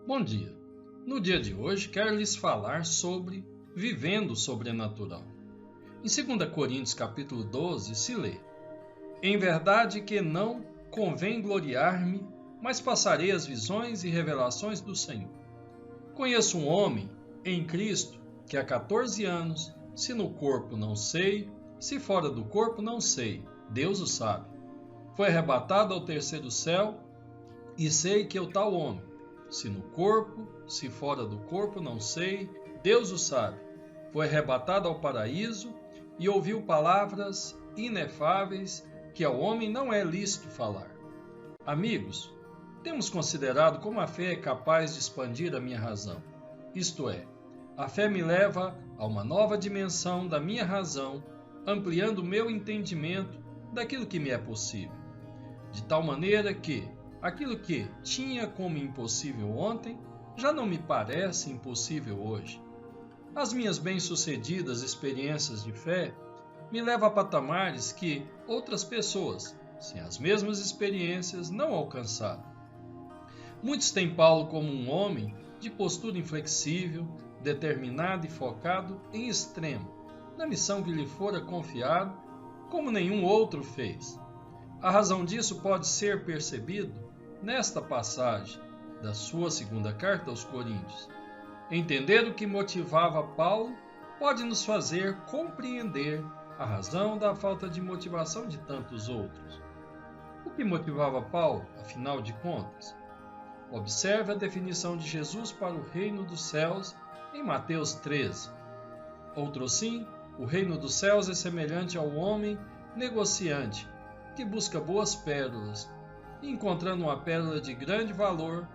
Bom dia! No dia de hoje quero lhes falar sobre vivendo o sobrenatural. Em 2 Coríntios capítulo 12 se lê: Em verdade que não convém gloriar-me, mas passarei as visões e revelações do Senhor. Conheço um homem em Cristo que há 14 anos, se no corpo não sei, se fora do corpo não sei, Deus o sabe. Foi arrebatado ao terceiro céu e sei que o tal homem, se no corpo, se fora do corpo, não sei, Deus o sabe. Foi arrebatado ao paraíso e ouviu palavras inefáveis que ao homem não é lícito falar. Amigos, temos considerado como a fé é capaz de expandir a minha razão. Isto é, a fé me leva a uma nova dimensão da minha razão, ampliando o meu entendimento daquilo que me é possível. De tal maneira que aquilo que tinha como impossível ontem já não me parece impossível hoje. As minhas bem-sucedidas experiências de fé me levam a patamares que outras pessoas, sem as mesmas experiências, não alcançaram. Muitos têm Paulo como um homem de postura inflexível, determinado e focado em extremo, na missão que lhe fora confiada, como nenhum outro fez. A razão disso pode ser percebido nesta passagem da sua segunda carta aos Coríntios. Entender o que motivava Paulo pode nos fazer compreender a razão da falta de motivação de tantos outros. O que motivava Paulo, afinal de contas? Observe a definição de Jesus para o reino dos céus em Mateus 13. Outrosim, o reino dos céus é semelhante ao homem negociante que busca boas pérolas, e encontrando uma pérola de grande valor,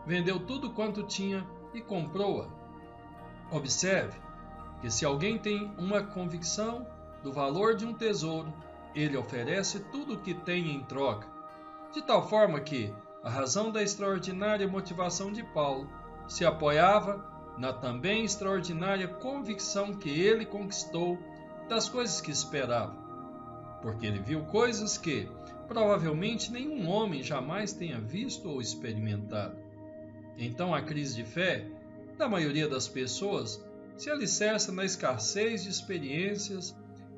vendeu tudo quanto tinha e comprou-a. Observe que se alguém tem uma convicção do valor de um tesouro, ele oferece tudo o que tem em troca, de tal forma que a razão da extraordinária motivação de Paulo se apoiava na também extraordinária convicção que ele conquistou das coisas que esperava, porque ele viu coisas que provavelmente nenhum homem jamais tenha visto ou experimentado. Então a crise de fé da maioria das pessoas se alicerça na escassez de experiências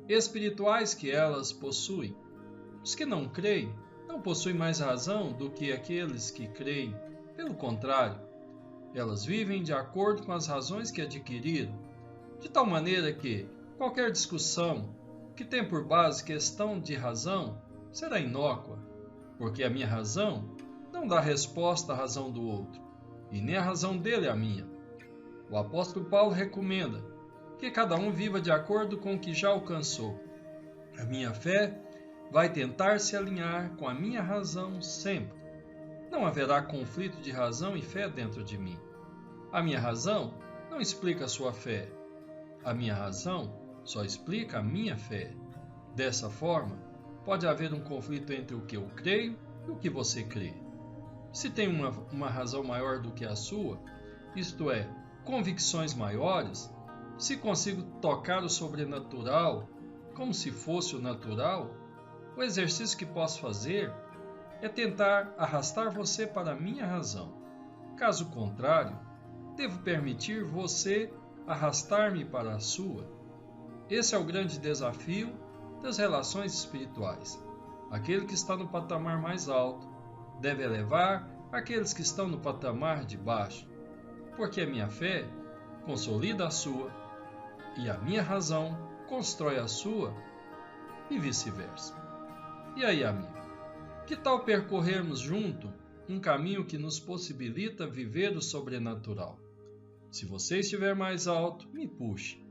espirituais que elas possuem. Os que não creem não possuem mais razão do que aqueles que creem. Pelo contrário, elas vivem de acordo com as razões que adquiriram, de tal maneira que qualquer discussão que tem por base questão de razão será inócua, porque a minha razão não dá resposta à razão do outro, e nem a razão dele à minha. O apóstolo Paulo recomenda que cada um viva de acordo com o que já alcançou. A minha fé vai tentar se alinhar com a minha razão sempre. Não haverá conflito de razão e fé dentro de mim. A minha razão não explica a sua fé. A minha razão só explica a minha fé. Dessa forma, pode haver um conflito entre o que eu creio e o que você crê. Se tem uma razão maior do que a sua, isto é, convicções maiores, se consigo tocar o sobrenatural como se fosse o natural, o exercício que posso fazer é tentar arrastar você para a minha razão. Caso contrário, devo permitir você arrastar-me para a sua. Esse é o grande desafio das relações espirituais. Aquele que está no patamar mais alto deve elevar aqueles que estão no patamar de baixo, porque a minha fé consolida a sua e a minha razão constrói a sua e vice-versa. E aí, amigo, que tal percorrermos junto um caminho que nos possibilita viver o sobrenatural? Se você estiver mais alto, me puxe.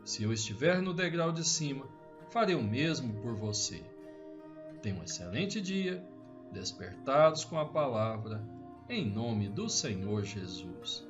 Se eu estiver no degrau de cima, farei o mesmo por você. Tenha um excelente dia, despertados com a palavra, em nome do Senhor Jesus.